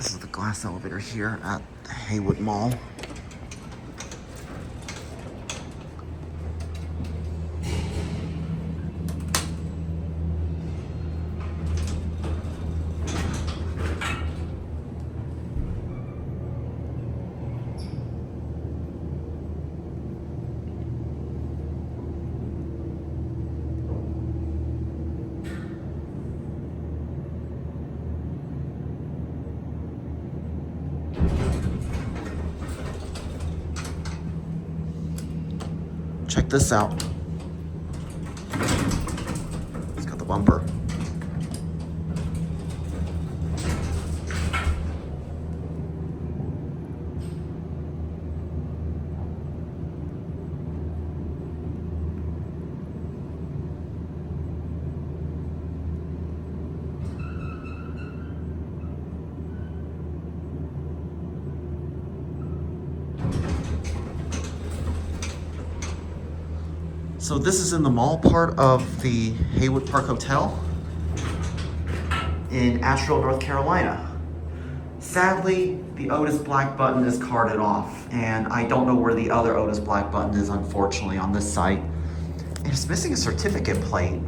This is the glass elevator here at Haywood Mall. Check this out. It's got the bumper. So this is in the mall part of the Haywood Park Hotel in Asheville, North Carolina. Sadly, the Otis Black button is carded off, and I don't know where the other Otis Black button is, unfortunately, on this site. And it's missing a certificate plate.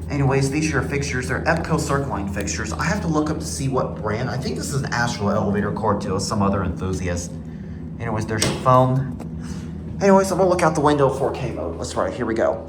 Anyways, these are your fixtures. They're EPCO Circle Line fixtures. I have to look up to see what brand. I think this is an Asheville elevator cord to some other enthusiast. Anyways, there's your phone. Anyways, I'm gonna look out the window 4K mode. Let's try it. Here we go.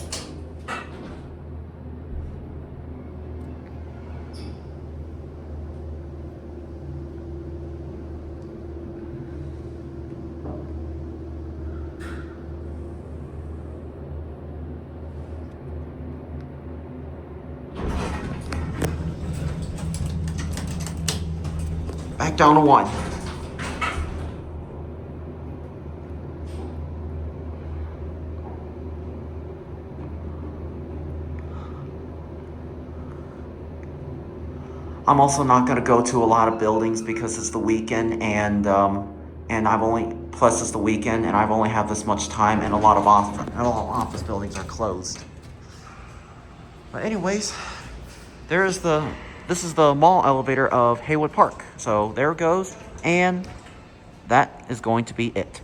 Back down to 1. I'm also not going to go to a lot of buildings because it's the weekend, and it's the weekend, and I've only had this much time, and a lot of office buildings are closed. But anyways, this is the mall elevator of Haywood Park. So there it goes, and that is going to be it.